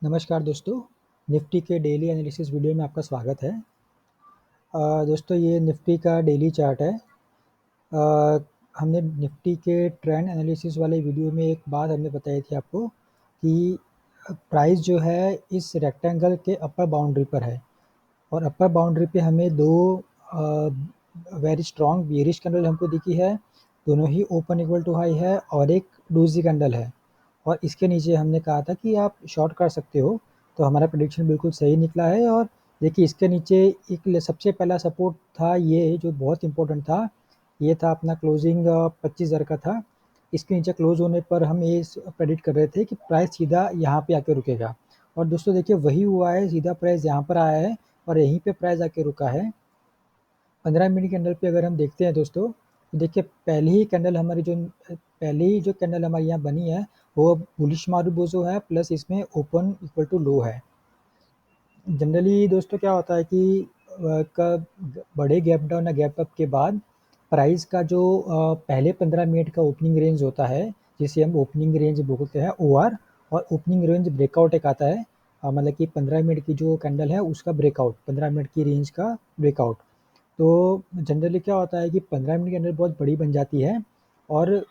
नमस्कार दोस्तों, निफ्टी के डेली एनालिसिस वीडियो में आपका स्वागत है। दोस्तों ये निफ्टी का डेली चार्ट है। हमने निफ्टी के ट्रेंड एनालिसिस वाले वीडियो में एक बात हमने बताई थी आपको कि प्राइस जो है इस रेक्टेंगल के अपर बाउंड्री पर है और अपर बाउंड्री पे हमें दो वेरी स्ट्रॉन्ग बेयरिश कैंडल हमको दिखी है। दोनों ही ओपन इक्वल टू हाई है और एक डोजी कैंडल है और इसके नीचे हमने कहा था कि आप शॉर्ट कर सकते हो, तो हमारा प्रेडिक्शन बिल्कुल सही निकला है। और देखिए इसके नीचे एक सबसे पहला सपोर्ट था ये जो बहुत इंपॉर्टेंट था, ये था अपना क्लोजिंग 25,000 का था। इसके नीचे क्लोज होने पर हम ये प्रेडिक्ट कर रहे थे कि प्राइस सीधा यहाँ पे आके रुकेगा और दोस्तों देखिए वही हुआ है, सीधा प्राइस यहाँ पर आया है और यहीं पे प्राइस आके रुका है। 15 मिनट कैंडल पे अगर हम देखते हैं दोस्तों, तो देखिए पहली जो कैंडल हमारी यहाँ बनी है वो बुलिश मारुबोजो है, प्लस इसमें ओपन इक्वल टू लो है। जनरली दोस्तों क्या होता है कि बड़े गैप डाउन या गैप अप के बाद प्राइस का जो पहले 15 मिनट का ओपनिंग रेंज होता है, जिसे हम ओपनिंग रेंज बोलते हैं OR, और ओपनिंग रेंज ब्रेकआउट एक आता है, मतलब कि 15 मिनट की जो कैंडल है उसका ब्रेकआउट, 15 मिनट की रेंज का ब्रेकआउट। तो जनरली क्या होता है कि 15 मिनट के अंदर बहुत बड़ी बन जाती है और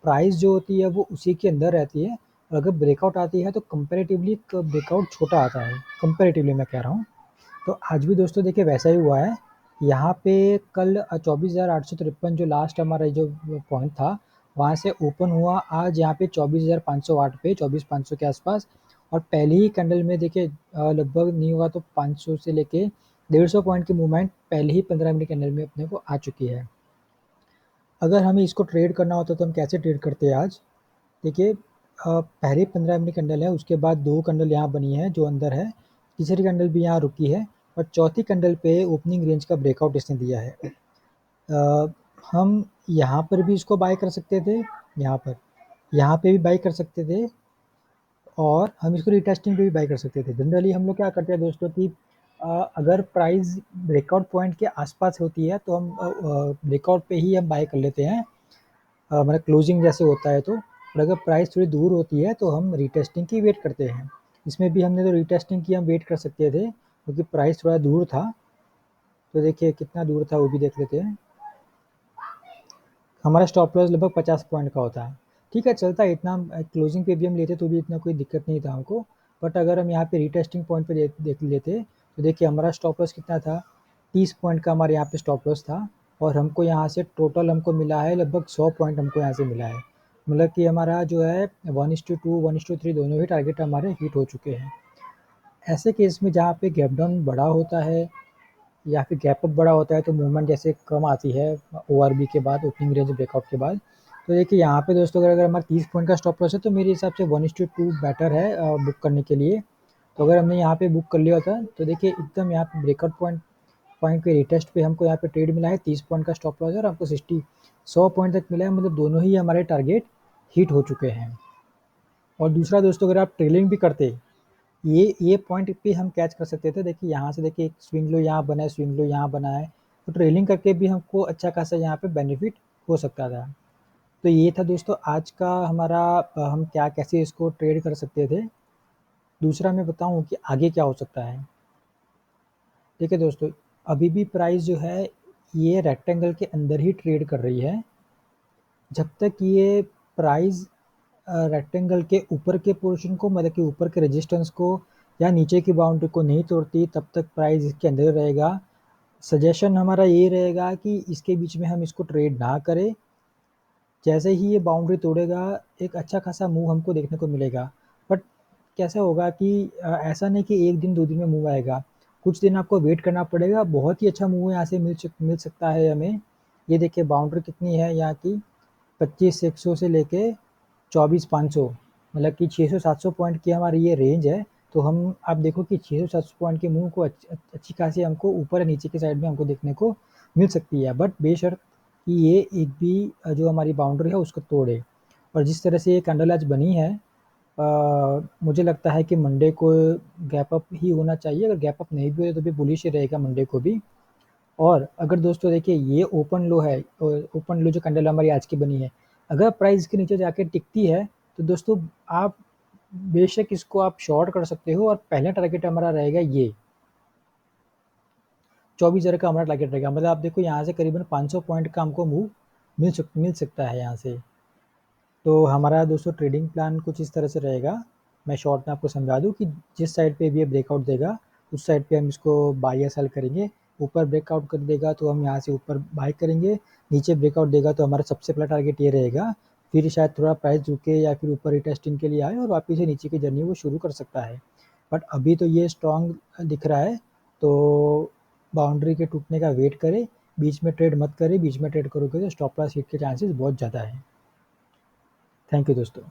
प्राइस जो होती है वो उसी के अंदर रहती है और अगर ब्रेकआउट आती है तो कंपैरेटिवली ब्रेकआउट छोटा आता है, कंपैरेटिवली मैं कह रहा हूँ। तो आज भी दोस्तों देखिए वैसा ही हुआ है। यहाँ पे कल 24,853 जो लास्ट हमारा जो पॉइंट था वहाँ से ओपन हुआ आज यहाँ पे 24,508 पे, 24,500 के आसपास। और पहली ही कैंडल में देखिए लगभग नहीं हुआ तो 500 से लेके 150 पॉइंट की मूवमेंट पहले ही 15 मिनट कैंडल में अपने को आ चुकी है। अगर हमें इसको ट्रेड करना होता तो हम कैसे ट्रेड करते हैं आज? देखिए पहली 15 मिनट कैंडल है, उसके बाद दो कैंडल यहाँ बनी है जो अंदर है, तीसरी कैंडल भी यहाँ रुकी है और चौथी कैंडल पे ओपनिंग रेंज का ब्रेकआउट इसने दिया है। हम यहाँ पर भी इसको बाय कर सकते थे, यहाँ पे भी बाय कर सकते थे और हम इसको रिटेस्टिंग पे भी बाय कर सकते थे। जनरली हम लोग क्या करते हैं दोस्तों कि अगर प्राइस ब्रेकआउट पॉइंट के आसपास होती है तो हम ब्रेकआउट पे ही हम बाय कर लेते हैं, मतलब क्लोजिंग जैसे होता है तो। और अगर प्राइस थोड़ी दूर होती है तो हम रीटेस्टिंग की वेट करते हैं। इसमें भी हमने तो रीटेस्टिंग की हम वेट कर सकते थे क्योंकि प्राइस थोड़ा दूर था। तो देखिए कितना दूर था वो भी देख लेते हैं। हमारा स्टॉप लॉस लगभग 50 पॉइंट का होता है। ठीक है, चलता है इतना, क्लोजिंग पे भी हम लेते तो भी इतना कोई दिक्कत नहीं था हमको। बट अगर हम यहाँ पे रीटेस्टिंग पॉइंट पे देख लेते तो देखिए हमारा स्टॉप लॉस कितना था, 30 पॉइंट का हमारे यहाँ पे स्टॉप लॉस था और हमको यहाँ से टोटल हमको मिला है लगभग 100 पॉइंट हमको यहाँ से मिला है। मतलब कि हमारा जो है 1:2 1:3 दोनों ही टारगेट हमारे हिट हो चुके हैं। ऐसे केस में जहाँ पे गैप डाउन बड़ा होता है या फिर गैप अप बड़ा होता है तो मूवमेंट जैसे कम आती है ORB के बाद, ओपनिंग रेंज ब्रेकआउट के बाद। तो देखिए यहाँ पे दोस्तों अगर हमारा 30 पॉइंट का स्टॉप लॉस है तो मेरे हिसाब से 1:2 बेटर है बुक करने के लिए। तो अगर हमने यहाँ पे बुक कर लिया होता तो देखिए एकदम यहाँ पे ब्रेकआउट पॉइंट पॉइंट पे रिटेस्ट पे हमको यहाँ पे ट्रेड मिला है, 30 पॉइंट का स्टॉप लॉस है और हमको 100 पॉइंट तक मिला है, मतलब दोनों ही हमारे टारगेट हिट हो चुके हैं। और दूसरा दोस्तों अगर आप ट्रेलिंग भी करते, ये पॉइंट पे हम कैच कर सकते थे। देखिए यहाँ से देखिए एक स्विंग लो यहाँ बना है, स्विंग लो यहाँ बना है, तो ट्रेलिंग करके भी हमको अच्छा खासा यहाँ पे बेनिफिट हो सकता था। तो ये था दोस्तों आज का हमारा हम क्या कैसे इसको ट्रेड कर सकते थे। दूसरा मैं बताऊँ कि आगे क्या हो सकता है। देखिए दोस्तों अभी भी प्राइस जो है ये रेक्टेंगल के अंदर ही ट्रेड कर रही है। जब तक ये प्राइस रेक्टेंगल के ऊपर के पोर्शन को, मतलब कि ऊपर के रेजिस्टेंस को या नीचे की बाउंड्री को नहीं तोड़ती तब तक प्राइस इसके अंदर रहेगा। सजेशन हमारा ये रहेगा कि इसके बीच में हम इसको ट्रेड ना करें। जैसे ही ये बाउंड्री तोड़ेगा एक अच्छा खासा मूव हमको देखने को मिलेगा। बट कैसा होगा कि ऐसा नहीं कि एक दिन दो दिन में मूव आएगा, कुछ दिन आपको वेट करना पड़ेगा। बहुत ही अच्छा मूव यहाँ से मिल सकता है हमें। ये देखिए बाउंड्री कितनी है यहाँ की, 25,100 से लेके 24,500, मतलब कि 600-700 पॉइंट की हमारी ये रेंज है। तो हम आप देखो कि 600-700 पॉइंट के मूव को अच्छी खासी हमको ऊपर या नीचे की साइड में हमको देखने को मिल सकती है, बट बेशर्त कि ये एक भी जो हमारी बाउंड्री है उसको तोड़े। और जिस तरह से ये कैंडल आज बनी है, मुझे लगता है कि मंडे को गैप अप ही होना चाहिए। अगर गैप अप नहीं भी हो तो भी बुलिश ही रहेगा मंडे को भी। और अगर दोस्तों देखिए ये ओपन लो है, ओपन लो जो कैंडल हमारी आज की बनी है, अगर प्राइस के नीचे जाके टिकती है तो दोस्तों आप बेशक इसको आप शॉर्ट कर सकते हो और पहला टारगेट हमारा रहेगा ये 24,000 का हमारा टारगेट रहेगा। मतलब आप देखो यहाँ से करीबन 500 पॉइंट का हमको मूव मिल सकता है यहाँ से। तो हमारा दोस्तों ट्रेडिंग प्लान कुछ इस तरह से रहेगा। मैं शॉर्ट में आपको समझा दूँ कि जिस साइड पे भी ये ब्रेकआउट देगा उस साइड पे हम इसको बाय या सेल करेंगे। ऊपर ब्रेकआउट कर देगा तो हम यहाँ से ऊपर बाय करेंगे, नीचे ब्रेकआउट देगा तो हमारा सबसे पहला टारगेट ये रहेगा। फिर शायद थोड़ा प्राइस रुके या फिर ऊपर रिटेस्टिंग के लिए आए और वापस से नीचे की जर्नी वो शुरू कर सकता है। बट अभी तो ये स्ट्रॉन्ग दिख रहा है, तो बाउंड्री के टूटने का वेट करें, बीच में ट्रेड मत करें। बीच में ट्रेड करोगे तो स्टॉप लॉस हिट के चांसेस बहुत ज़्यादा है। थैंक यू दोस्तों।